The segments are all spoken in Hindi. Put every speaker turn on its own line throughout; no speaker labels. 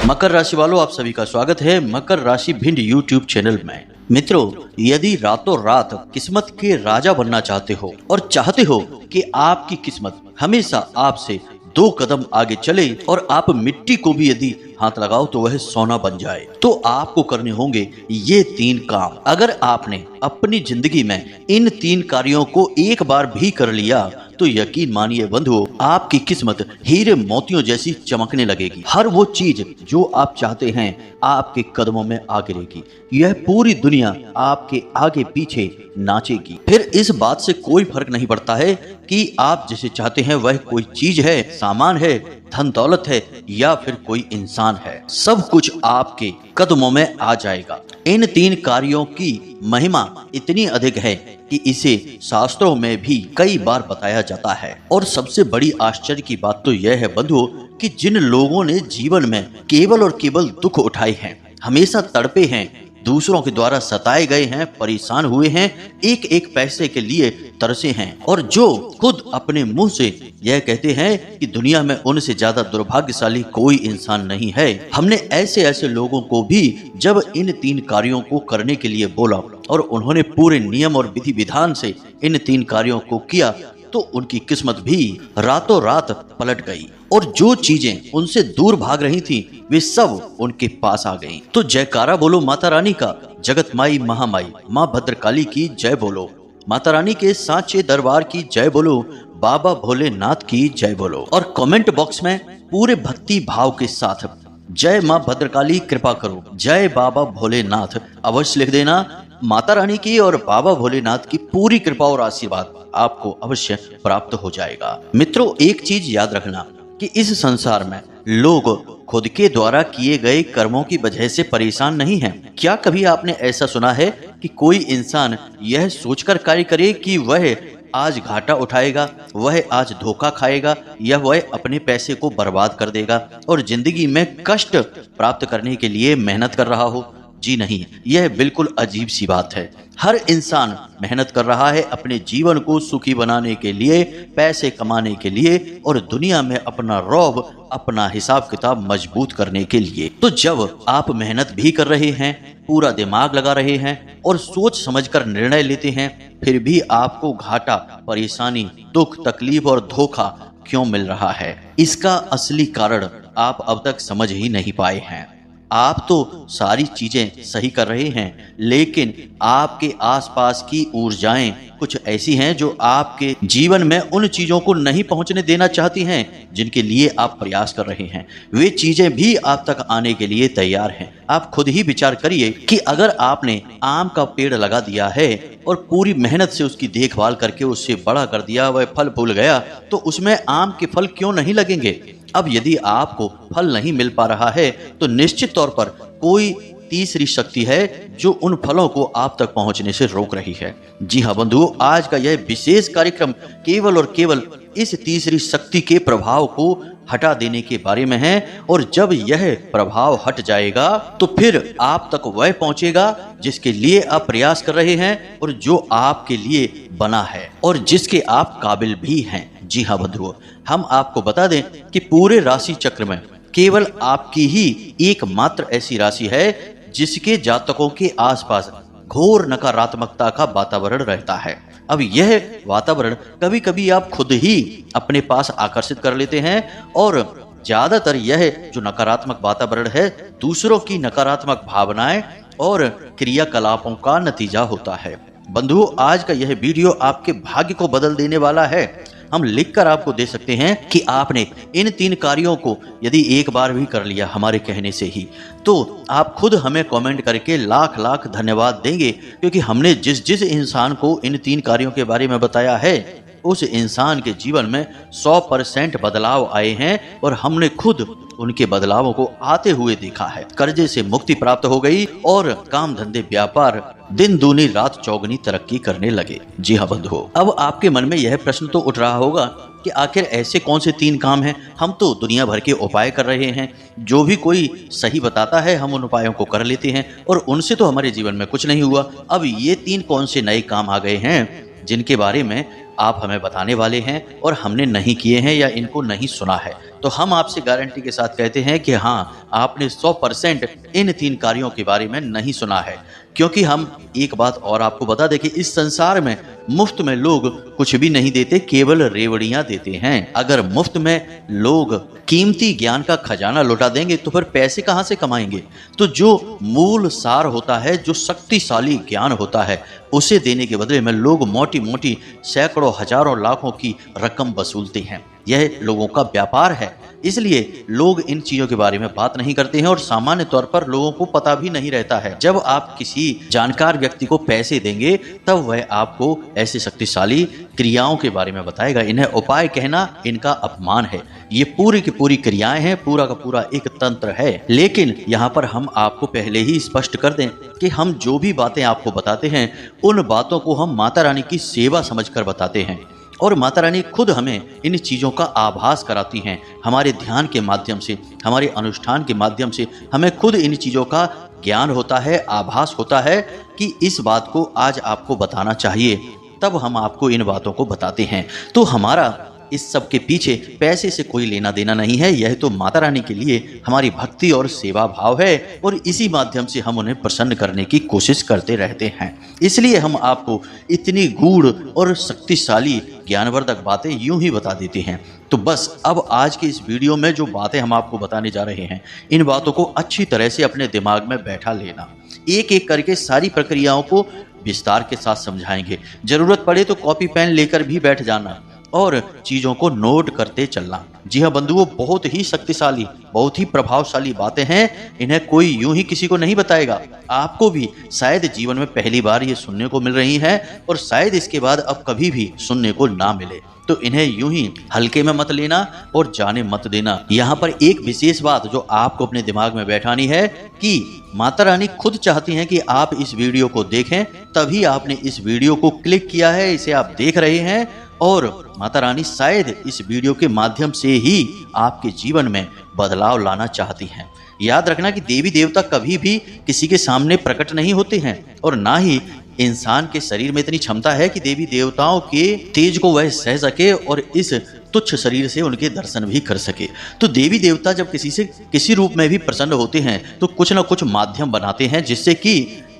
मकर राशि वालों, आप सभी का स्वागत है मकर राशि भिंड यूट्यूब चैनल में। मित्रों, यदि रातों रात किस्मत के राजा बनना चाहते हो और चाहते हो कि आपकी किस्मत हमेशा आपसे 2 कदम आगे चले और आप मिट्टी को भी यदि हाथ लगाओ तो वह सोना बन जाए, तो आपको करने होंगे ये 3 काम। अगर आपने अपनी जिंदगी में इन 3 कार्यों को एक बार भी कर लिया तो यकीन मानिए बंधुओं, आपकी किस्मत हीरे मोतियों जैसी चमकने लगेगी। हर वो चीज जो आप चाहते हैं आपके कदमों में आ गिरेगी। यह पूरी दुनिया आपके आगे पीछे नाचेगी। फिर इस बात से कोई फर्क नहीं पड़ता है कि आप जिसे चाहते हैं वह कोई चीज है, सामान है, धन दौलत है या फिर कोई इंसान है। सब कुछ आपके कदमों में आ जाएगा। इन 3 कार्यों की महिमा इतनी अधिक है कि इसे शास्त्रों में भी कई बार बताया जाता है। और सबसे बड़ी आश्चर्य की बात तो यह है बंधुओं कि जिन लोगों ने जीवन में केवल और केवल दुख उठाए हैं, हमेशा तड़पे हैं, दूसरों के द्वारा सताए गए हैं, परेशान हुए हैं, एक एक पैसे के लिए तरसे हैं और जो खुद अपने मुंह से यह कहते हैं कि दुनिया में उनसे ज्यादा दुर्भाग्यशाली कोई इंसान नहीं है। हमने ऐसे ऐसे लोगों को भी जब इन 3 कार्यों को करने के लिए बोला और उन्होंने पूरे नियम और विधि विधान से इन 3 कार्यों को किया तो उनकी किस्मत भी रातों रात पलट गई और जो चीजें उनसे दूर भाग रही थी वे सब उनके पास आ गईं। तो जयकारा बोलो माता रानी का, जगत माई महामाई माँ भद्रकाली की जय बोलो, माता रानी के सांचे दरबार की जय बोलो, बाबा भोलेनाथ की जय बोलो। और कमेंट बॉक्स में पूरे भक्ति भाव के साथ जय माँ भद्रकाली कृपा करो, जय बाबा भोलेनाथ अवश्य लिख देना। माता रानी की और बाबा भोलेनाथ की पूरी कृपा और आशीर्वाद आपको अवश्य प्राप्त हो जाएगा। मित्रों, एक चीज याद रखना कि इस संसार में लोग खुद के द्वारा किए गए कर्मों की वजह से परेशान नहीं हैं। क्या कभी आपने ऐसा सुना है कि कोई इंसान यह सोचकर कार्य करे कि वह आज घाटा उठाएगा, वह आज धोखा खाएगा या वह अपने पैसे को बर्बाद कर देगा और जिंदगी में कष्ट प्राप्त करने के लिए मेहनत कर रहा हो? जी नहीं, यह बिल्कुल अजीब सी बात है। हर इंसान मेहनत कर रहा है अपने जीवन को सुखी बनाने के लिए, पैसे कमाने के लिए और दुनिया में अपना रौब, अपना हिसाब किताब मजबूत करने के लिए। तो जब आप मेहनत भी कर रहे हैं, पूरा दिमाग लगा रहे हैं और सोच समझकर निर्णय लेते हैं, फिर भी आपको घाटा, परेशानी, दुख, तकलीफ और धोखा क्यों मिल रहा है? इसका असली कारण आप अब तक समझ ही नहीं पाए हैं। आप तो सारी चीजें सही कर रहे हैं, लेकिन आपके आसपास की ऊर्जाएं कुछ ऐसी हैं जो आपके जीवन में उन चीजों को नहीं पहुंचने देना चाहती हैं जिनके लिए आप प्रयास कर रहे हैं। वे चीजें भी आप तक आने के लिए तैयार हैं। आप खुद ही विचार करिए कि अगर आपने आम का पेड़ लगा दिया है और पूरी मेहनत से उसकी देखभाल करके उससे बड़ा कर दिया, वह फल फूल गया, तो उसमें आम के फल क्यों नहीं लगेंगे? अब यदि आपको फल नहीं मिल पा रहा है तो निश्चित तौर पर कोई तीसरी शक्ति है जो उन फलों को आप तक पहुंचने से रोक रही है। जी हाँ बंधुओं, आज का यह विशेष कार्यक्रम केवल और केवल इस तीसरी शक्ति के प्रभाव को हटा देने के बारे में है और जब यह प्रभाव हट जाएगा तो फिर आप तक वह पहुंचेगा जिसके लिए आप प्रयास कर रहे हैं और जो आपके लिए बना है और जिसके आप काबिल भी हैं। जी हाँ बंधुओं, हम आपको बता दें कि पूरे राशि चक्र में केवल आपकी ही एकमात्र ऐसी राशि है जिसके जातकों के आसपास घोर नकारात्मकता का वातावरण रहता है। अब यह वातावरण कभी कभी आप खुद ही अपने पास आकर्षित कर लेते हैं और ज्यादातर यह जो नकारात्मक वातावरण है दूसरों की नकारात्मक भावनाएं और क्रियाकलापों का नतीजा होता है। बंधुओं, आज का यह वीडियो आपके भाग्य को बदल देने वाला है। हम लिखकर आपको दे सकते हैं कि आपने इन 3 कार्यों को यदि एक बार भी कर लिया हमारे कहने से ही, तो आप खुद हमें कमेंट करके लाख लाख धन्यवाद देंगे, क्योंकि हमने जिस जिस इंसान को इन 3 कार्यों के बारे में बताया है उस इंसान के जीवन में 100% बदलाव आए हैं और हमने खुद उनके बदलावों को आते हुए देखा है। कर्जे से मुक्ति प्राप्त हो गई और काम धंधे व्यापार दिन दूनी रात चौगुनी तरक्की करने लगे। जी हाँ बंधुओं, अब आपके मन में यह प्रश्न तो उठ रहा होगा कि आखिर ऐसे कौन से 3 काम हैं? हम तो दुनिया भर के उपाय कर रहे हैं, जो भी कोई सही बताता है हम उन उपायों को कर लेते हैं और उनसे तो हमारे जीवन में कुछ नहीं हुआ। अब ये 3 कौन से नए काम आ गए हैं जिनके बारे में आप हमें बताने वाले हैं और हमने नहीं किए हैं या इनको नहीं सुना है। तो हम आपसे गारंटी के साथ कहते हैं कि हाँ, आपने 100% इन 3 कार्यों के बारे में नहीं सुना है। क्योंकि हम एक बात और आपको बता दें कि इस संसार में मुफ्त में लोग कुछ भी नहीं देते, केवल रेवड़ियां देते हैं। अगर मुफ्त में लोग कीमती ज्ञान का खजाना लौटा देंगे तो फिर पैसे कहाँ से कमाएंगे? तो जो मूल सार होता है, जो शक्तिशाली ज्ञान होता है, उसे देने के बदले में लोग मोटी मोटी सैकड़ों हजारों लाखों की रकम वसूलते हैं। यह लोगों का व्यापार है। इसलिए लोग इन चीजों के बारे में बात नहीं करते हैं और सामान्य तौर पर लोगों को पता भी नहीं रहता है। जब आप किसी जानकार व्यक्ति को पैसे देंगे तब वह आपको ऐसे शक्तिशाली क्रियाओं के बारे में बताएगा। इन्हें उपाय कहना इनका अपमान है। ये पूरी की पूरी क्रियाएं हैं, पूरा का पूरा एक तंत्र है। लेकिन यहाँ पर हम आपको पहले ही स्पष्ट कर दें कि हम जो भी बातें आपको बताते हैं उन बातों को हम माता रानी की सेवा समझकर बताते हैं और माता रानी खुद हमें इन चीज़ों का आभास कराती हैं। हमारे ध्यान के माध्यम से, हमारे अनुष्ठान के माध्यम से हमें खुद इन चीज़ों का ज्ञान होता है, आभास होता है कि इस बात को आज आपको बताना चाहिए, तब हम आपको इन बातों को बताते हैं। तो हमारा इस सब के पीछे पैसे से कोई लेना देना नहीं है। यह तो माता रानी के लिए हमारी भक्ति और सेवा भाव है और इसी माध्यम से हम उन्हें प्रसन्न करने की कोशिश करते रहते हैं। इसलिए हम आपको इतनी गूढ़ और शक्तिशाली ज्ञानवर्धक बातें यूं ही बता देते हैं। तो बस अब आज के इस वीडियो में जो बातें हम आपको बताने जा रहे हैं, इन बातों को अच्छी तरह से अपने दिमाग में बैठा लेना। एक एक करके सारी प्रक्रियाओं को विस्तार के साथ समझाएंगे। जरूरत पड़े तो कॉपी पेन लेकर भी बैठ जाना और चीज़ों को नोट करते चलना। जी हाँ बंधुओं, बहुत ही शक्तिशाली, बहुत ही प्रभावशाली बातें हैं। इन्हें कोई यूं ही किसी को नहीं बताएगा। आपको भी शायद जीवन में पहली बार ये सुनने को मिल रही हैं और शायद इसके बाद अब कभी भी सुनने को ना मिले। तो इन्हें यूं ही हल्के में मत लेना और जाने मत देना। यहाँ पर एक विशेष बात जो आपको अपने दिमाग में बैठानी है कि माता रानी खुद चाहती हैं कि आप इस वीडियो को देखें, तभी आपने इस वीडियो को क्लिक किया है, इसे आप देख रहे हैं और माता रानी शायद इस वीडियो के माध्यम से ही आपके जीवन में बदलाव लाना चाहती हैं। याद रखना कि देवी देवता कभी भी किसी के सामने प्रकट नहीं होते हैं और ना ही इंसान के शरीर में इतनी क्षमता है कि देवी देवताओं के तेज को वह सह सके और इस तुच्छ शरीर से उनके दर्शन भी कर सके। तो देवी देवता जब किसी से किसी रूप में भी प्रसन्न होते हैं तो कुछ ना कुछ माध्यम बनाते हैं जिससे कि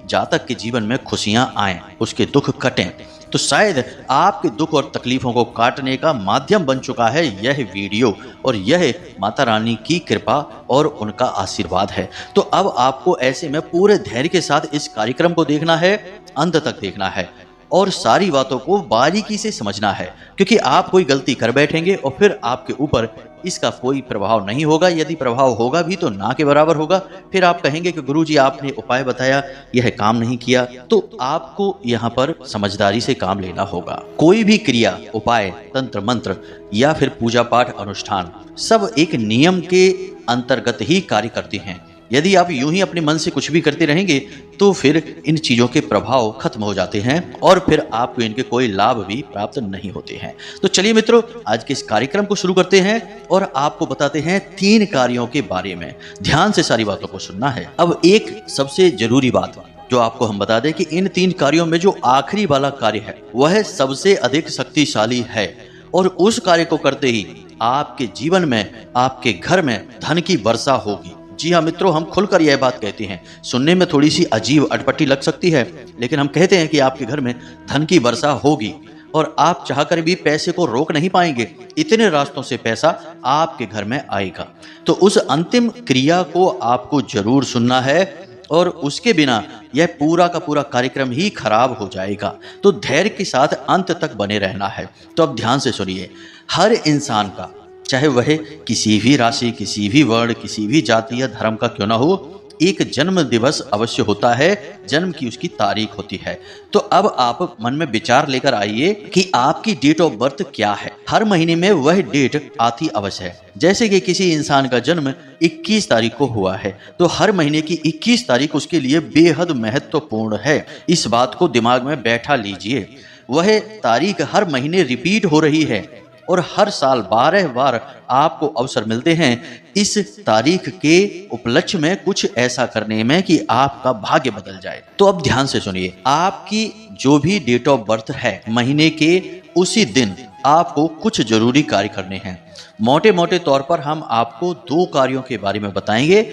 जातक के जीवन में खुशियां आएं, उसके दुख कटें। तो शायद आपके दुख और तकलीफों को काटने का माध्यम बन चुका है यह वीडियो और यह माता रानी की कृपा और उनका आशीर्वाद है। तो अब आपको ऐसे में पूरे धैर्य के साथ इस कार्यक्रम को देखना है, अंत तक देखना है और सारी बातों को बारीकी से समझना है, क्योंकि आप कोई गलती कर बैठेंगे और फिर आपके ऊपर इसका कोई प्रभाव नहीं होगा। यदि प्रभाव होगा भी तो ना के बराबर होगा। फिर आप कहेंगे कि गुरुजी आपने उपाय बताया, यह काम नहीं किया। तो आपको यहाँ पर समझदारी से काम लेना होगा। कोई भी क्रिया, उपाय, तंत्र मंत्र या फिर पूजा पाठ अनुष्ठान सब एक नियम के अंतर्गत ही कार्य करते हैं। यदि आप यूं ही अपने मन से कुछ भी करते रहेंगे तो फिर इन चीज़ों के प्रभाव खत्म हो जाते हैं और फिर आपको इनके कोई लाभ भी प्राप्त नहीं होते हैं। तो चलिए मित्रों, आज के इस कार्यक्रम को शुरू करते हैं और आपको बताते हैं 3 कार्यों के बारे में। ध्यान से सारी बातों को सुनना है। अब एक सबसे जरूरी बात जो आपको हम बता दें कि इन 3 कार्यों में जो आखिरी वाला कार्य है वह सबसे अधिक शक्तिशाली है और उस कार्य को करते ही आपके जीवन में, आपके घर में धन की वर्षा होगी। जी हाँ मित्रों, हम खुलकर यह बात कहते हैं। सुनने में थोड़ी सी अजीब अटपटी लग सकती है, लेकिन हम कहते हैं कि आपके घर में धन की वर्षा होगी और आप चाहकर भी पैसे को रोक नहीं पाएंगे। इतने रास्तों से पैसा आपके घर में आएगा। तो उस अंतिम क्रिया को आपको जरूर सुनना है और उसके बिना यह पूरा का पूरा कार्यक्रम ही खराब हो जाएगा। तो धैर्य के साथ अंत तक बने रहना है। तो अब ध्यान से सुनिए। हर इंसान का, चाहे वह किसी भी राशि, किसी भी वर्ण, किसी भी जाति या धर्म का क्यों ना हो, एक जन्म दिवस अवश्य होता है। जन्म की उसकी तारीख होती है। तो अब आप मन में विचार लेकर आइए कि आपकी डेट ऑफ बर्थ क्या है। हर महीने में वह डेट आती अवश्य है। जैसे कि किसी इंसान का जन्म 21 तारीख को हुआ है तो हर महीने की 21 तारीख उसके लिए बेहद महत्वपूर्ण है। इस बात को दिमाग में बैठा लीजिए। वह तारीख हर महीने रिपीट हो रही है। और हर साल 12 बार आपको अवसर मिलते हैं इस तारीख के उपलक्ष्य में कुछ ऐसा करने में कि आपका भाग्य बदल जाए। तो अब ध्यान से सुनिए, आपकी जो भी डेट ऑफ बर्थ है, महीने के उसी दिन आपको कुछ जरूरी कार्य करने हैं। मोटे मोटे तौर पर हम आपको 2 कार्यों के बारे में बताएंगे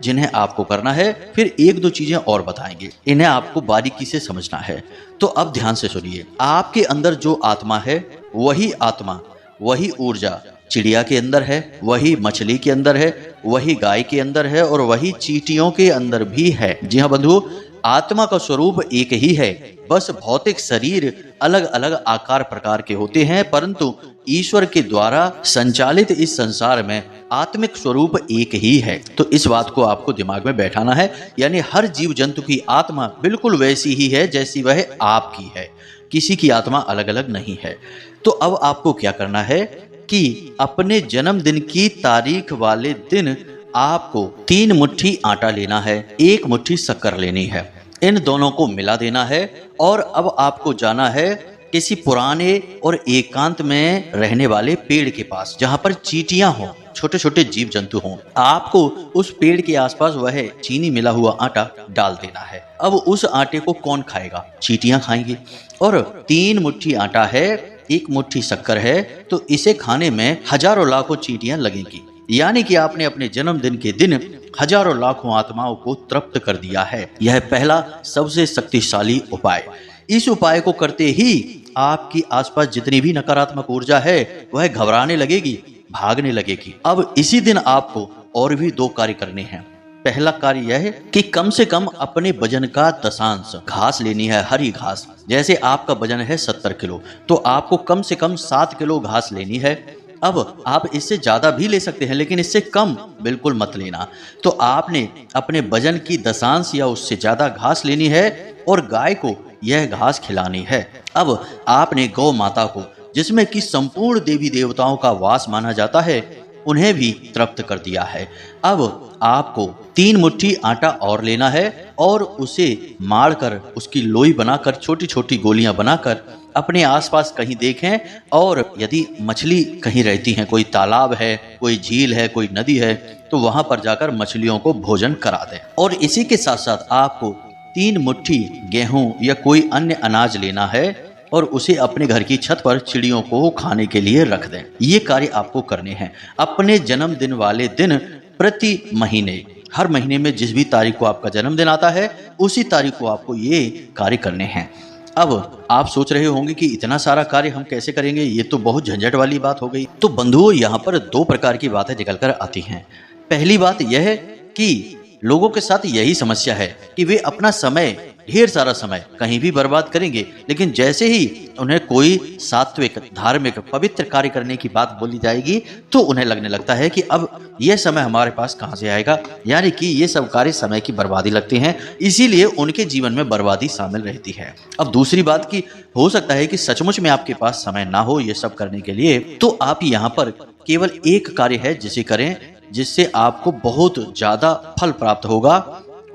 जिन्हें आपको करना है, फिर 1-2 चीजें और बताएंगे, इन्हें आपको बारीकी से समझना है। तो अब ध्यान से सुनिए, आपके अंदर जो आत्मा है वही आत्मा, वही ऊर्जा चिड़िया के अंदर है, वही मछली के अंदर है, वही गाय के अंदर है और वही चींटियों के अंदर भी है। जी हाँ बंधु, आत्मा का स्वरूप एक ही है, बस भौतिक शरीर अलग अलग आकार प्रकार के होते हैं, परंतु ईश्वर के द्वारा संचालित इस संसार में आत्मिक स्वरूप एक ही है। तो इस बात को आपको दिमाग में बैठाना है, यानी हर जीव जंतु की आत्मा बिल्कुल वैसी ही है जैसी वह आपकी है, किसी की आत्मा अलग अलग नहीं है। तो अब आपको क्या करना है कि अपने जन्मदिन की तारीख वाले दिन आपको 3 मुट्ठी आटा लेना है, 1 मुट्ठी शक्कर लेनी है, इन दोनों को मिला देना है और अब आपको जाना है किसी पुराने और एकांत में रहने वाले पेड़ के पास, जहां पर चींटियां हों, छोटे छोटे जीव जंतु हों। आपको उस पेड़ के आसपास वह चीनी मिला हुआ आटा डाल देना है। अब उस आटे को कौन खाएगा? चींटियां खाएंगी। और 3 मुट्ठी आटा है, 1 मुट्ठी शक्कर है, तो इसे खाने में हजारों लाखों चींटियां लगेंगी। यानी कि आपने अपने जन्मदिन के दिन हजारों लाखों आत्माओं को तृप्त कर दिया है। यह पहला सबसे शक्तिशाली उपाय। इस उपाय को करते ही आपकी आसपास जितनी भी नकारात्मक ऊर्जा है वह घबराने लगेगी, भागने लगेगी। अब इसी दिन आपको और भी 2 कार्य करने हैं। पहला कार्य यह है कि कम से कम अपने वजन का 10 घास लेनी है, हरी घास। जैसे आपका वजन है 70 किलो, तो आपको कम से कम 7 किलो घास लेनी है। अब आप इससे ज्यादा भी ले सकते हैं, लेकिन इससे कम बिल्कुल मत लेना। तो आपने अपने वजन की 10 या उससे ज्यादा घास लेनी है और गाय को यह घास खिलानी है। अब आपने गौ माता को, जिसमें कि संपूर्ण देवी देवताओं का वास माना जाता है, उन्हें भी तृप्त कर दिया है। अब आपको 3 मुट्ठी आटा और लेना है और उसे मारकर उसकी लोई बनाकर, छोटी छोटी गोलियां बनाकर अपने आसपास कहीं देखें, और यदि मछली कहीं रहती हैं, कोई तालाब है, कोई झील है, कोई नदी है, तो वहां पर जाकर मछलियों को भोजन करा दें। और इसी के साथ साथ आपको 3 मुट्ठी गेहूं या कोई अन्य अनाज लेना है और उसे अपने घर की छत पर चिड़ियों को खाने के लिए रख दें। ये कार्य आपको करने हैं अपने जन्मदिन वाले दिन। प्रति महीने, हर महीने में जिस भी तारीख को आपका जन्मदिन आता है, उसी तारीख को आपको ये कार्य करने हैं। अब आप सोच रहे होंगे कि इतना सारा कार्य हम कैसे करेंगे, ये तो बहुत झंझट वाली बात हो गई। तो बंधुओं, यहाँ पर 2 प्रकार की बातें निकल कर आती हैं। पहली बात यह है कि लोगों के साथ यही समस्या है कि वे अपना समय, ढेर सारा समय कहीं भी बर्बाद करेंगे, लेकिन जैसे ही उन्हें कोई सात्विक, धार्मिक, पवित्र कार्य करने की बात बोली जाएगी तो उन्हें लगने लगता है कि अब यह समय हमारे पास कहां से आएगा। यानी कि ये सब कार्य समय की बर्बादी लगते हैं, इसीलिए उनके जीवन में बर्बादी शामिल रहती है। अब दूसरी बात की, हो सकता है कि सचमुच में आपके पास समय ना हो ये सब करने के लिए, तो आप यहाँ पर केवल एक कार्य है जिसे करें, जिससे आपको बहुत ज्यादा फल प्राप्त होगा।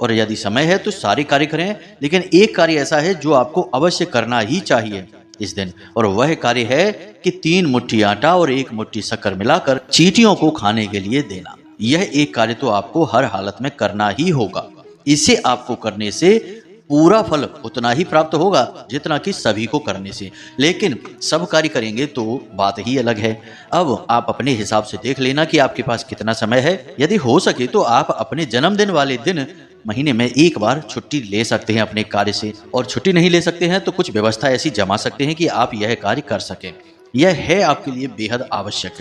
और यदि समय है तो सारे कार्य करें, लेकिन एक कार्य ऐसा है जो आपको अवश्य करना ही चाहिए इस दिन, और वह कार्य है कि 3 मुट्ठी आटा और 1 मुट्ठी शक्कर मिलाकर चींटियों को खाने के लिए देना। यह एक कार्य तो आपको हर हालत में करना ही होगा। इसे आपको करने से पूरा फल उतना ही प्राप्त होगा जितना कि सभी को करने से, लेकिन सब कार्य करेंगे तो बात ही अलग है। अब आप अपने हिसाब से देख लेना कि आपके पास कितना समय है। यदि हो सके तो आप अपने जन्मदिन वाले दिन महीने में 1 बार छुट्टी ले सकते हैं अपने कार्य से, और छुट्टी नहीं ले सकते हैं तो कुछ व्यवस्था ऐसी जमा सकते हैं कि आप यह कार्य कर सकें। यह है आपके लिए बेहद आवश्यक।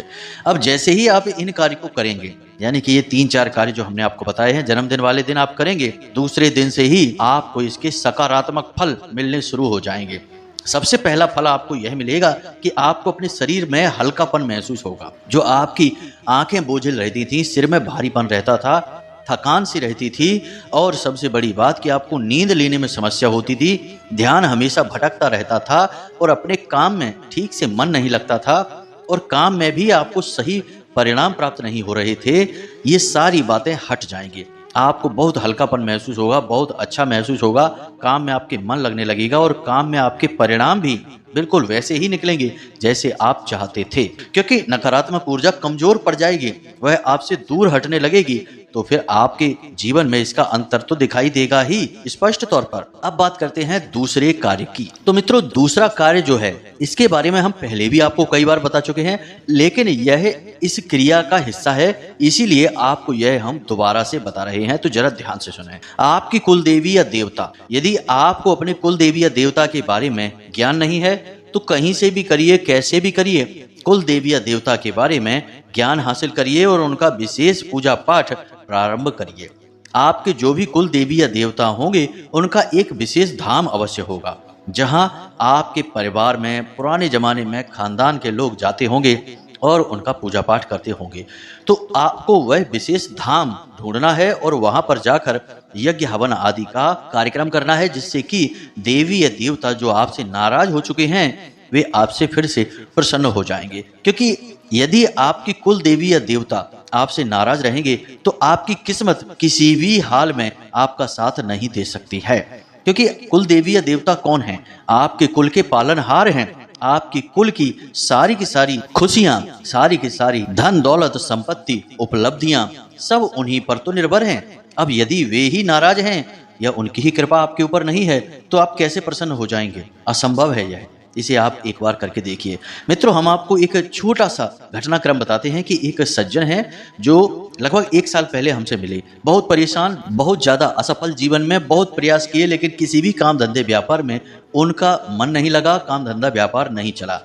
अब जैसे ही आप इन कार्य को करेंगे, यानी कि ये 3-4 कार्य जो हमने आपको बताए हैं जन्मदिन वाले दिन आप करेंगे, दूसरे दिन से ही आपको इसके सकारात्मक फल मिलने शुरू हो जाएंगे। सबसे पहला फल आपको यह मिलेगा कि आपको अपने शरीर में हल्कापन महसूस होगा। जो आपकी आंखें बोझिल रहती थी, सिर में भारीपन रहता था, थकान सी रहती थी, और सबसे बड़ी बात कि आपको नींद लेने में समस्या होती थी, ध्यान हमेशा भटकता रहता था और अपने काम में ठीक से मन नहीं लगता था, और काम में भी आपको सही परिणाम प्राप्त नहीं हो रहे थे, ये सारी बातें हट जाएंगी। आपको बहुत हल्कापन महसूस होगा, बहुत अच्छा महसूस होगा, काम में आपके मन लगने लगेगा और काम में आपके परिणाम भी बिल्कुल वैसे ही निकलेंगे जैसे आप चाहते थे, क्योंकि नकारात्मक ऊर्जा कमजोर पड़ जाएगी, वह आपसे दूर हटने लगेगी। तो फिर आपके जीवन में इसका अंतर तो दिखाई देगा ही स्पष्ट तौर पर। अब बात करते हैं दूसरे कार्य की। तो मित्रों, दूसरा कार्य जो है, इसके बारे में हम पहले भी आपको कई बार बता चुके हैं, लेकिन यह इस क्रिया का हिस्सा है, इसीलिए आपको यह हम दोबारा से बता रहे हैं। तो जरा ध्यान से सुनें। आपकी कुल देवी या देवता, यदि आपको अपने कुल देवी या देवता के बारे में ज्ञान नहीं है तो कहीं से भी करिए, कैसे भी करिए, कुल देवी या देवता के बारे में ज्ञान हासिल करिए और उनका विशेष पूजा पाठ प्रारंभ करिए। आपके जो भी कुल देवी या देवता होंगे उनका एक विशेष धाम अवश्य होगा, जहां आपके परिवार में पुराने जमाने में खानदान के लोग जाते होंगे और उनका पूजा पाठ करते होंगे। तो आपको वह विशेष धाम ढूंढना है और वहां पर जाकर यज्ञ हवन आदि का कार्यक्रम करना है, जिससे कि देवी या देवता जो आपसे नाराज हो चुके हैं वे आपसे फिर से प्रसन्न हो जाएंगे। क्योंकि यदि आपकी कुल देवी या देवता आपसे नाराज रहेंगे तो आपकी किस्मत किसी भी हाल में आपका साथ नहीं दे सकती है। क्योंकि कुल देवी या देवता कौन हैं? आपके कुल के पालनहार हैं। आपकी कुल की सारी खुशियां, सारी की सारी धन दौलत संपत्ति उपलब्धियां सब उन्हीं पर तो निर्भर हैं। अब यदि वे ही नाराज हैं या उनकी ही कृपा आपके ऊपर नहीं है तो आप कैसे प्रसन्न हो जाएंगे? असंभव है यह। इसे आप एक बार करके देखिए। मित्रों, हम आपको एक छोटा सा घटनाक्रम बताते हैं कि एक सज्जन हैं जो लगभग 1 साल पहले हमसे मिले, बहुत परेशान, बहुत ज़्यादा असफल, जीवन में बहुत प्रयास किए लेकिन किसी भी काम धंधे व्यापार में उनका मन नहीं लगा, काम धंधा व्यापार नहीं चला।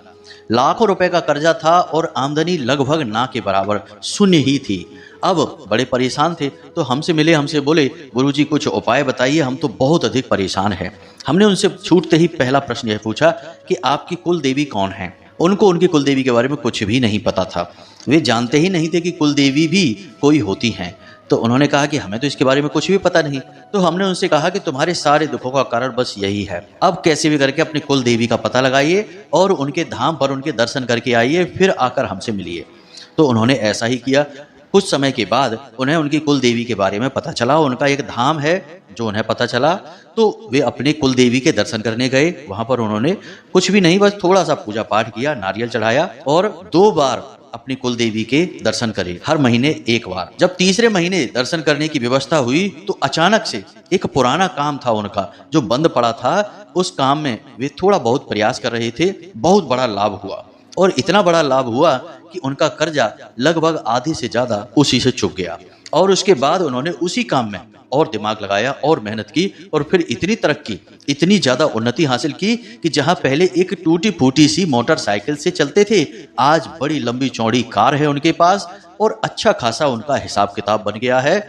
लाखों रुपए का कर्जा था और आमदनी लगभग ना के बराबर, शून्य ही थी। अब बड़े परेशान थे तो हमसे मिले, हमसे बोले, गुरुजी कुछ उपाय बताइए, हम तो बहुत अधिक परेशान हैं। हमने उनसे छूटते ही पहला प्रश्न यह पूछा कि आपकी कुल देवी कौन है? उनको उनकी कुल देवी के बारे में कुछ भी नहीं पता था। वे जानते ही नहीं थे कि कुल देवी भी कोई होती हैं। तो उन्होंने कहा कि हमें तो इसके बारे में कुछ भी पता नहीं। तो हमने उनसे कहा कि तुम्हारे सारे दुखों का कारण बस यही है। अब कैसे भी करके अपनी कुल देवी का पता लगाइए और उनके धाम पर उनके दर्शन करके आइए, फिर आकर हमसे मिलिए। तो उन्होंने ऐसा ही किया। कुछ समय के बाद उन्हें उनकी कुल देवी के बारे में पता चला, उनका एक धाम है जो उन्हें पता चला। तो वे अपने कुल देवी के दर्शन करने गए। वहां पर उन्होंने कुछ भी नहीं, बस थोड़ा सा पूजा पाठ किया, नारियल चढ़ाया और 2 बार अपनी कुल देवी के दर्शन करे, हर महीने 1 बार। जब तीसरे महीने दर्शन करने की व्यवस्था हुई तो अचानक से एक पुराना काम था उनका जो बंद पड़ा था, उस काम में वे थोड़ा बहुत प्रयास कर रहे थे। बहुत बड़ा लाभ हुआ और इतना बड़ा लाभ हुआ कि उनका कर्जा लगभग आधी से ज्यादा उसी से चुक गया। और उसके बाद उन्होंने उसी काम में और दिमाग लगाया और मेहनत की और फिर इतनी तरक्की, इतनी ज्यादा उन्नति हासिल की कि जहां पहले एक टूटी फूटी सी मोटरसाइकिल से चलते थे, आज बड़ी लंबी चौड़ी कार है उनके पास और अच्छा खासा उनका हिसाब किताब बन गया है।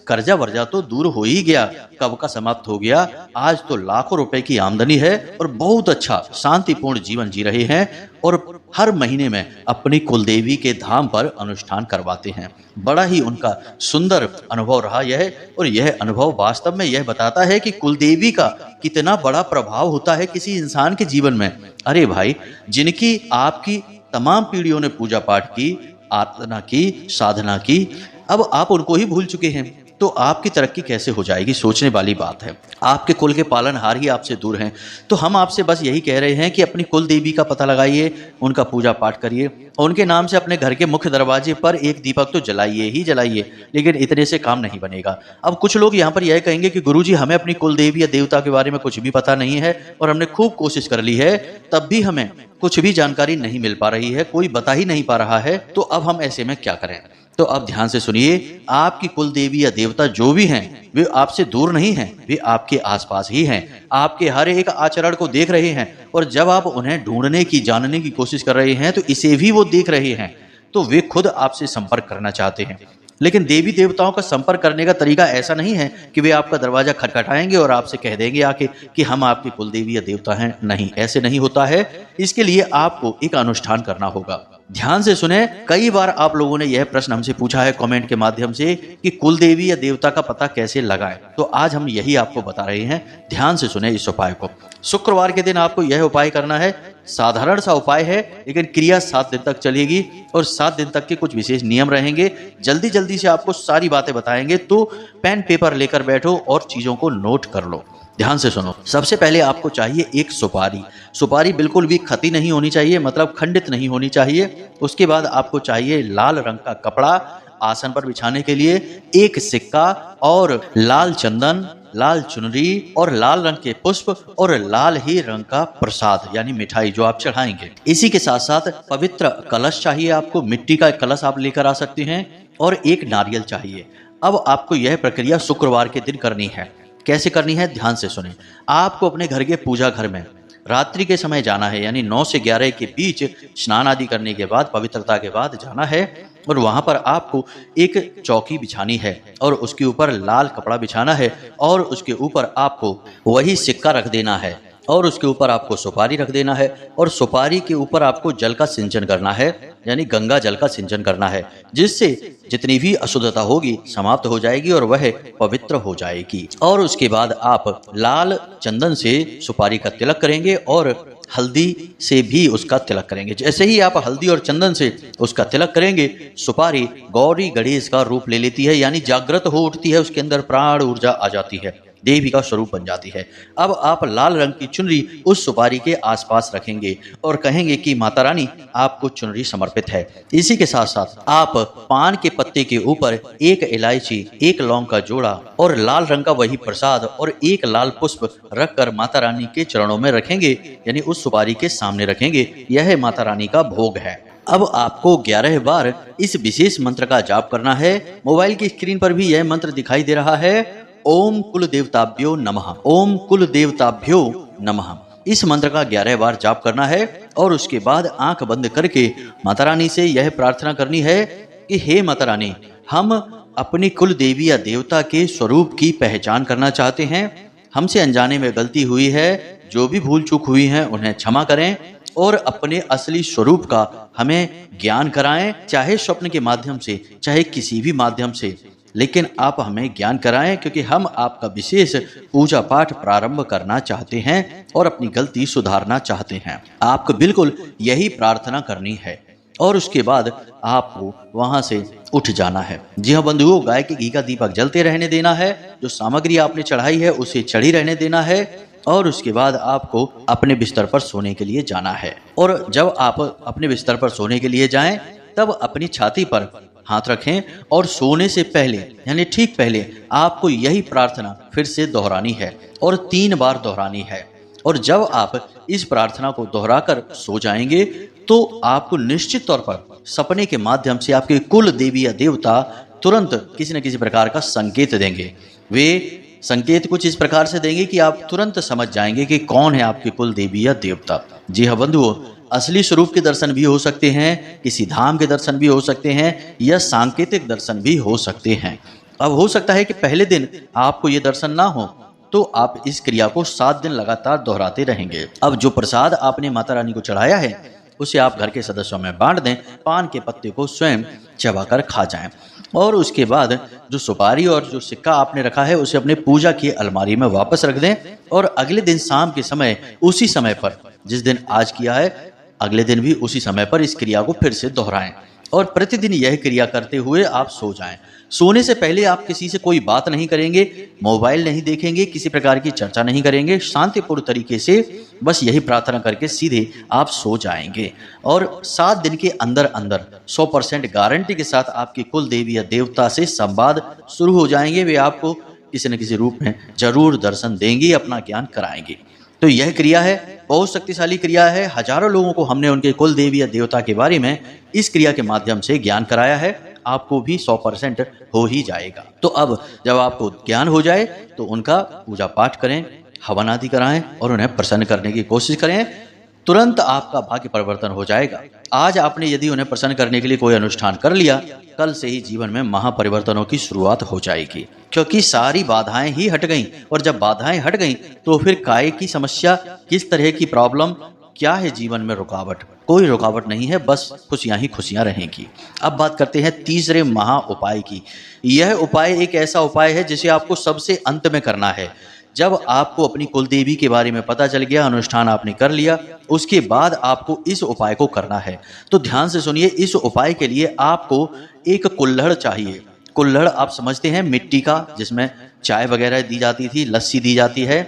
कर्जा वर्जा तो दूर हो ही गया, कब का समाप्त हो गया। आज तो लाखों रुपए की आमदनी है और बहुत अच्छा शांतिपूर्ण जीवन जी रहे हैं और हर महीने में अपनी कुलदेवी के धाम पर अनुष्ठान करवाते हैं। बड़ा ही उनका सुंदर अनुभव रहा यह, और यह अनुभव वास्तव में यह बताता है कि कुलदेवी का कितना बड़ा प्रभाव होता है किसी इंसान के जीवन में। अरे भाई, जिनकी आपकी तमाम पीढ़ियों ने पूजा पाठ की, आराधना की, साधना की, अब आप उनको ही भूल चुके हैं, तो आपकी तरक्की कैसे हो जाएगी? सोचने वाली बात है। आपके कुल के पालनहार ही आपसे दूर हैं। तो हम आपसे बस यही कह रहे हैं कि अपनी कुल देवी का पता लगाइए, उनका पूजा पाठ करिए, उनके नाम से अपने घर के मुख्य दरवाजे पर एक दीपक तो जलाइए ही जलाइए। लेकिन इतने से काम नहीं बनेगा। अब कुछ लोग यहाँ पर यह कहेंगे कि गुरुजी हमें अपनी कुल देवी या देवता के बारे में कुछ भी पता नहीं है और हमने खूब कोशिश कर ली है, तब भी हमें कुछ भी जानकारी नहीं मिल पा रही है, कोई बता ही नहीं पा रहा है, तो अब हम ऐसे में क्या करें? तो अब ध्यान से सुनिए, आपकी कुल देवी या देवता जो भी हैं वे आपसे दूर नहीं हैं, वे आपके आसपास ही हैं, आपके हर एक आचरण को देख रहे हैं। और जब आप उन्हें ढूंढने की, जानने की कोशिश कर रहे हैं तो इसे भी वो देख रहे हैं। तो वे खुद आपसे संपर्क करना चाहते हैं। लेकिन देवी देवताओं का संपर्क करने का तरीका ऐसा नहीं है कि वे आपका दरवाजा खटखटाएंगे और आपसे कह देंगे आके कि हम आपकी कुल देवी या देवता हैं। नहीं, ऐसे नहीं होता है। इसके लिए आपको एक अनुष्ठान करना होगा। ध्यान से सुने, कई बार आप लोगों ने यह प्रश्न हमसे पूछा है कमेंट के माध्यम से कि कुल देवी या देवता का पता कैसे लगाएं। तो आज हम यही आपको बता रहे हैं। ध्यान से सुने इस उपाय को। शुक्रवार के दिन आपको यह उपाय करना है साधारण सा उपाय है, लेकिन क्रिया 7 दिन तक चलेगी और 7 दिन तक के कुछ विशेष नियम रहेंगे। जल्दी जल्दी से आपको सारी बातें बताएंगे, तो पेन पेपर लेकर बैठो और चीज़ों को नोट कर लो। ध्यान से सुनो। सबसे पहले आपको चाहिए एक सुपारी। सुपारी बिल्कुल भी खती नहीं होनी चाहिए, मतलब खंडित नहीं होनी चाहिए। उसके बाद आपको चाहिए लाल रंग का कपड़ा आसन पर बिछाने के लिए, एक सिक्का और लाल चंदन, लाल चुनरी और लाल रंग के पुष्प और लाल ही रंग का प्रसाद यानी मिठाई जो आप चढ़ाएंगे। इसी के साथ साथ पवित्र कलश चाहिए आपको, मिट्टी का कलश आप लेकर आ सकते हैं, और एक नारियल चाहिए। अब आपको यह प्रक्रिया शुक्रवार के दिन करनी है। कैसे करनी है, ध्यान से सुने। आपको अपने घर के पूजा घर में रात्रि के समय जाना है, यानी 9 से 11 के बीच स्नान आदि करने के बाद, पवित्रता के बाद जाना है, और वहां पर आपको एक चौकी बिछानी है और उसके ऊपर लाल कपड़ा बिछाना है, और उसके ऊपर आपको वही सिक्का रख देना है, और उसके ऊपर आपको सुपारी रख देना है, और सुपारी के ऊपर आपको जल का सिंचन करना है, यानी गंगा जल का सिंचन करना है, जिससे जितनी भी अशुद्धता होगी समाप्त हो जाएगी और वह पवित्र हो जाएगी। और उसके बाद आप लाल चंदन से सुपारी का तिलक करेंगे और हल्दी से भी उसका तिलक करेंगे। जैसे ही आप हल्दी और चंदन से उसका तिलक करेंगे, सुपारी गौरी गणेश का रूप ले लेती है, यानी जागृत हो उठती है, उसके अंदर प्राण ऊर्जा आ जाती है, देवी का स्वरूप बन जाती है। अब आप लाल रंग की चुनरी उस सुपारी के आसपास रखेंगे और कहेंगे कि माता रानी आपको चुनरी समर्पित है। इसी के साथ साथ आप पान के पत्ते के ऊपर एक इलायची, एक लौंग का जोड़ा और लाल रंग का वही प्रसाद और एक लाल पुष्प रखकर माता रानी के चरणों में रखेंगे, यानी उस सुपारी के सामने रखेंगे। यह माता रानी का भोग है। अब आपको 11 बार इस विशेष मंत्र का जाप करना है। मोबाइल की स्क्रीन पर भी यह मंत्र दिखाई दे रहा है, ओम कुल देवताभ्यो नमः, ओम कुल देवताभ्यो नमः। इस मंत्र का 11 बार जाप करना है और उसके बाद आंख बंद करके माता रानी से यह प्रार्थना करनी है कि हे माता रानी, हम अपनी कुल देवी या देवता के स्वरूप की पहचान करना चाहते हैं। हमसे अनजाने में गलती हुई है, जो भी भूल चूक हुई है उन्हें क्षमा करें और अपने असली स्वरूप का हमें ज्ञान कराएं, चाहे स्वप्न के माध्यम से, चाहे किसी भी माध्यम से, लेकिन आप हमें ज्ञान कराएं, क्योंकि हम आपका विशेष पूजा पाठ प्रारंभ करना चाहते हैं और अपनी गलती सुधारना चाहते हैं। आपको बिल्कुल यही प्रार्थना करनी है और उसके बाद आपको वहां से उठ जाना है। जी हाँ बंधुओं, गाय के घी का दीपक जलते रहने देना है, जो सामग्री आपने चढ़ाई है उसे चढ़ी रहने देना है, और उसके बाद आपको अपने बिस्तर पर सोने के लिए जाना है। और जब आप अपने बिस्तर पर सोने के लिए जाएं, तब अपनी छाती पर हाथ रखें और सोने से पहले, यानी ठीक पहले, आपको यही प्रार्थना फिर से दोहरानी है और 3 बार दोहरानी है। और जब आप इस प्रार्थना को दोहराकर सो जाएंगे, तो आपको निश्चित तौर पर सपने के माध्यम से आपके कुल देवी या देवता तुरंत किसी न किसी प्रकार का संकेत देंगे। वे संकेत कुछ इस प्रकार से देंगे कि आप तुरंत समझ जाएंगे कि कौन है आपके कुल देवी या देवता। जी हाँ बंधुओं, असली स्वरूप के दर्शन भी हो सकते हैं, किसी धाम के दर्शन भी हो सकते हैं, या सांकेतिक दर्शन भी हो सकते हैं। अब हो सकता है कि पहले दिन आपको ये दर्शन ना हो, तो आप इस क्रिया को 7 दिन लगातार दोहराते रहेंगे। अब जो प्रसाद आपने माता रानी को चढ़ाया है उसे आप घर के सदस्यों में बांट दें, पान के पत्ते को स्वयं चबाकर खा जाएं, और उसके बाद जो सुपारी और जो सिक्का आपने रखा है उसे अपने पूजा की अलमारी में वापस रख दें, और अगले दिन शाम के समय उसी समय पर, जिस दिन आज किया है, अगले दिन भी उसी समय पर इस क्रिया को फिर से दोहराएं और प्रतिदिन यह क्रिया करते हुए आप सो जाएं। सोने से पहले आप किसी से कोई बात नहीं करेंगे, मोबाइल नहीं देखेंगे, किसी प्रकार की चर्चा नहीं करेंगे, शांतिपूर्ण तरीके से बस यही प्रार्थना करके सीधे आप सो जाएंगे। और 7 दिन के अंदर अंदर 100% गारंटी के साथ आपकी कुल देवी या देवता से संवाद शुरू हो जाएंगे। वे आपको किसी न किसी रूप में जरूर दर्शन देंगी, अपना ज्ञान कराएंगी। तो यह क्रिया है, बहुत शक्तिशाली क्रिया है। हजारों लोगों को हमने उनके कुल देवी या देवता के बारे में इस क्रिया के माध्यम से ज्ञान कराया है। आपको भी 100% हो ही जाएगा। तो अब जब आपको ज्ञान हो जाए तो उनका पूजा पाठ करें, हवन आदि कराएं और उन्हें प्रसन्न करने की कोशिश करें। तुरंत आपका भाग्य परिवर्तन हो जाएगा। आज आपने यदि उन्हें प्रसन्न करने के लिए कोई अनुष्ठान कर लिया, कल से ही जीवन में महापरिवर्तनों की शुरुआत हो जाएगी, क्योंकि सारी बाधाएं ही हट गईं। और जब बाधाएं हट गईं तो फिर काय की समस्या, किस तरह की प्रॉब्लम, क्या है जीवन में रुकावट? कोई रुकावट नहीं है, बस खुशियां ही खुशियां रहेंगी। अब बात करते हैं तीसरे महा उपाय की। यह उपाय एक ऐसा उपाय है जिसे आपको सबसे अंत में करना है। जब आपको अपनी कुल देवी के बारे में पता चल गया, अनुष्ठान आपने कर लिया, उसके बाद आपको इस उपाय को करना है। तो ध्यान से सुनिए, इस उपाय के लिए आपको एक कुल्हड़ चाहिए। कुल्हड़ आप समझते हैं मिट्टी का, जिसमें चाय वगैरह दी जाती थी, लस्सी दी जाती है,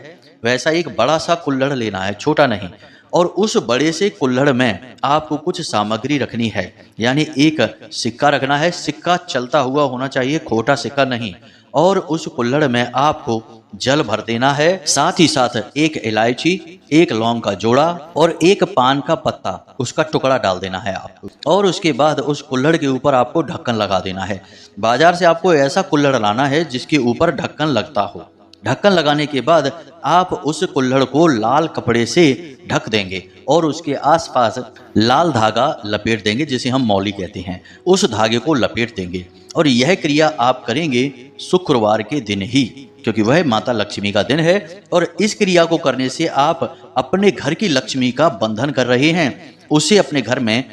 वैसा एक बड़ा सा कुल्हड़ लेना है, छोटा नहीं। और उस बड़े से कुल्हड़ में आपको कुछ सामग्री रखनी है, यानी एक सिक्का रखना है। सिक्का चलता हुआ होना चाहिए, खोटा सिक्का नहीं। और उस कुल्हड़ में आपको जल भर देना है, साथ ही साथ एक इलायची, एक लौंग का जोड़ा और एक पान का पत्ता, उसका टुकड़ा डाल देना है आपको। और उसके बाद उस कुल्हड़ के ऊपर आपको ढक्कन लगा देना है। बाजार से आपको ऐसा कुल्हड़ लाना है जिसके ऊपर ढक्कन लगता हो। ढक्कन लगाने के बाद आप उस कुल्हड़ को लाल कपड़े से ढक देंगे और उसके आसपास लाल धागा लपेट देंगे, जिसे हम मौली कहते हैं। उस धागे को लपेट देंगे और यह क्रिया आप करेंगे शुक्रवार के दिन ही, क्योंकि वह माता लक्ष्मी का दिन है। और इस क्रिया को करने से आप अपने घर की लक्ष्मी का बंधन कर रहे हैं, उसे अपने घर में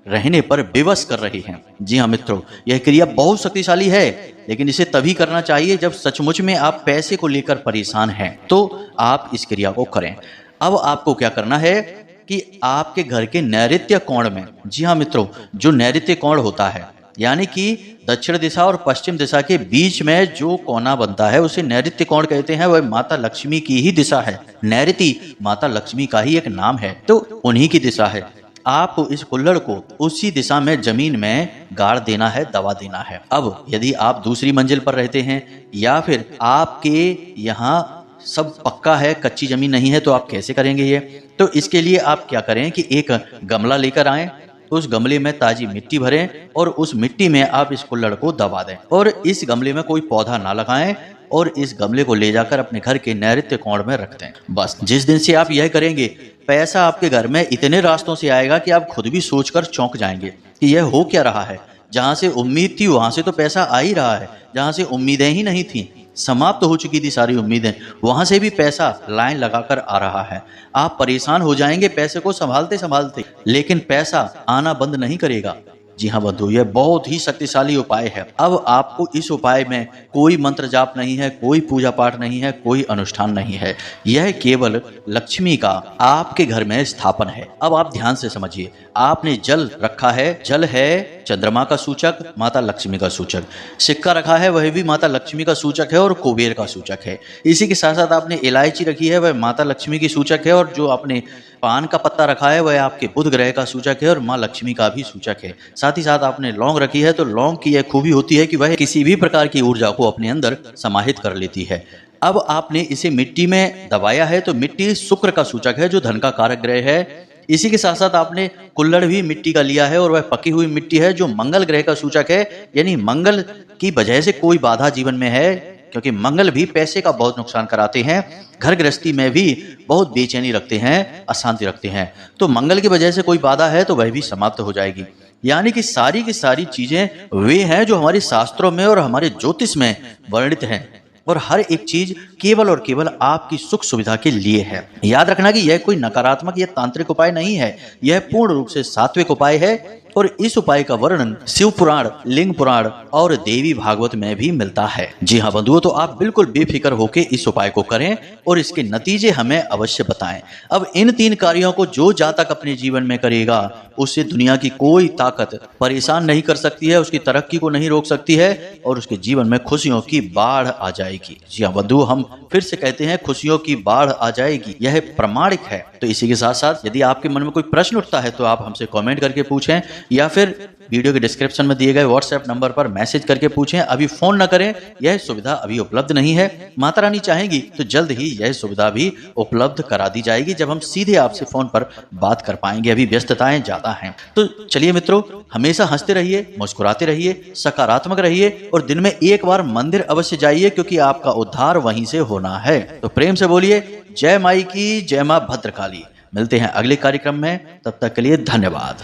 रहने पर विवश कर रहे हैं। जी हाँ मित्रों, यह क्रिया बहुत शक्तिशाली है, लेकिन इसे तभी करना चाहिए जब सचमुच में आप पैसे को लेकर परेशान हैं, तो आप इस क्रिया को करें। अब आपको क्या करना है कि आपके घर के नैऋत्य कोण में, जी हाँ मित्रों, जो नैऋत्य कोण होता है, यानी कि दक्षिण दिशा और पश्चिम दिशा के बीच में जो कोना बनता है, उसे नैऋत्य कोण कहते हैं। वह माता लक्ष्मी की ही दिशा है। नैऋति माता लक्ष्मी का ही एक नाम है, तो उन्हीं की दिशा है। आपको इस कुल्हड़ को उसी दिशा में जमीन में गाड़ देना है, दबा देना है। अब यदि आप दूसरी मंजिल पर रहते हैं या फिर आपके यहाँ सब पक्का है, कच्ची जमीन नहीं है, तो आप कैसे करेंगे ये? तो इसके लिए आप क्या करें कि एक गमला लेकर आएं, उस गमले में ताजी मिट्टी भरें और उस मिट्टी में आप इस कुल्हड़ को दबा दें। और इस गमले में कोई पौधा ना लगाएं और इस गमले को ले जाकर अपने घर के नैऋत्य कोण में रख दें। बस जिस दिन से आप यह करेंगे, पैसा आपके घर में इतने रास्तों से आएगा कि आप खुद भी सोचकर चौंक जाएंगे कि यह हो क्या रहा है। जहां से उम्मीद थी वहां से तो पैसा आ ही रहा है, जहां से उम्मीदें ही नहीं थी, समाप्त हो चुकी थी सारी उम्मीदें, वहां से भी पैसा लाइन लगाकर आ रहा है। आप परेशान हो जाएंगे पैसे को संभालते संभालते, लेकिन पैसा आना बंद नहीं करेगा। जी हाँ बंधु, यह बहुत ही शक्तिशाली उपाय है। अब आपको इस उपाय में कोई मंत्र जाप नहीं है, कोई पूजा पाठ नहीं है, कोई अनुष्ठान नहीं है। यह केवल लक्ष्मी का आपके घर में स्थापन है। अब आप ध्यान से समझिए, आपने जल रखा है, जल है चंद्रमा का सूचक, माता लक्ष्मी का सूचक। सिक्का रखा है, वह भी माता लक्ष्मी का सूचक है और कुबेर का सूचक है। इसी के साथ साथ आपने इलायची रखी है, वह माता लक्ष्मी की सूचक है। और जो आपने पान का पत्ता रखा है, वह आपके बुध ग्रह का सूचक है और माँ लक्ष्मी का भी सूचक है। साथ ही साथ आपने लौंग रखी है, तो लौंग की यह खूबी होती है कि वह किसी भी प्रकार की ऊर्जा को अपने अंदर समाहित कर लेती है। अब आपने इसे मिट्टी में दबाया है, तो मिट्टी शुक्र का सूचक है, जो धन का कारक ग्रह है। इसी के साथ साथ आपने कुल्हड़ भी मिट्टी का लिया है और वह पकी हुई मिट्टी है, जो मंगल ग्रह का सूचक है। यानी मंगल की वजह से कोई बाधा जीवन में है, क्योंकि मंगल भी पैसे का बहुत नुकसान कराते हैं, घर गृहस्थी में भी बहुत बेचैनी रखते हैं, अशांति रखते हैं। तो मंगल की वजह से कोई बाधा है तो वह भी समाप्त हो जाएगी। यानी कि सारी की सारी चीजें वे हैं जो हमारे शास्त्रों में और हमारे ज्योतिष में वर्णित हैं, और हर एक चीज केवल और केवल आपकी सुख सुविधा के लिए है। याद रखना कि यह कोई नकारात्मक या तांत्रिक उपाय नहीं है, यह पूर्ण रूप से सात्विक उपाय है। और इस उपाय का वर्णन शिव पुराण, लिंग पुराण और देवी भागवत में भी मिलता है। जी हाँ बंधुओं, तो आप बिल्कुल बेफिक्र होकर इस उपाय को करें और इसके नतीजे हमें अवश्य बताएं। अब इन 3 कार्यों को जो जातक अपने जीवन में करेगा, उससे दुनिया की कोई ताकत परेशान नहीं कर सकती है, उसकी तरक्की को नहीं रोक सकती है और उसके जीवन में खुशियों की बाढ़ आ जाएगी। जी हाँ बंधु, हम फिर से कहते हैं, खुशियों की बाढ़ आ जाएगी, यह प्रमाणिक है। तो इसी के साथ साथ यदि आपके मन में कोई प्रश्न उठता है तो आप हमसे कमेंट करके पूछें, या फिर वीडियो के डिस्क्रिप्शन में दिए गए व्हाट्सएप नंबर पर मैसेज करके पूछें। अभी फोन न करें, यह सुविधा अभी उपलब्ध नहीं है। माता रानी चाहेंगी तो जल्द ही यह सुविधा भी उपलब्ध करा दी जाएगी, जब हम सीधे आपसे फोन पर बात कर पाएंगे। अभी व्यस्तताएं ज्यादा हैं। तो चलिए मित्रों, हमेशा हंसते रहिए, मुस्कुराते रहिए, सकारात्मक रहिए और दिन में एक बार मंदिर अवश्य जाइए, क्योंकि आपका उद्धार वहीं से होना है। तो प्रेम से बोलिए, जय माई की, जय मां भद्रकाली। मिलते हैं अगले कार्यक्रम में, तब तक के लिए धन्यवाद।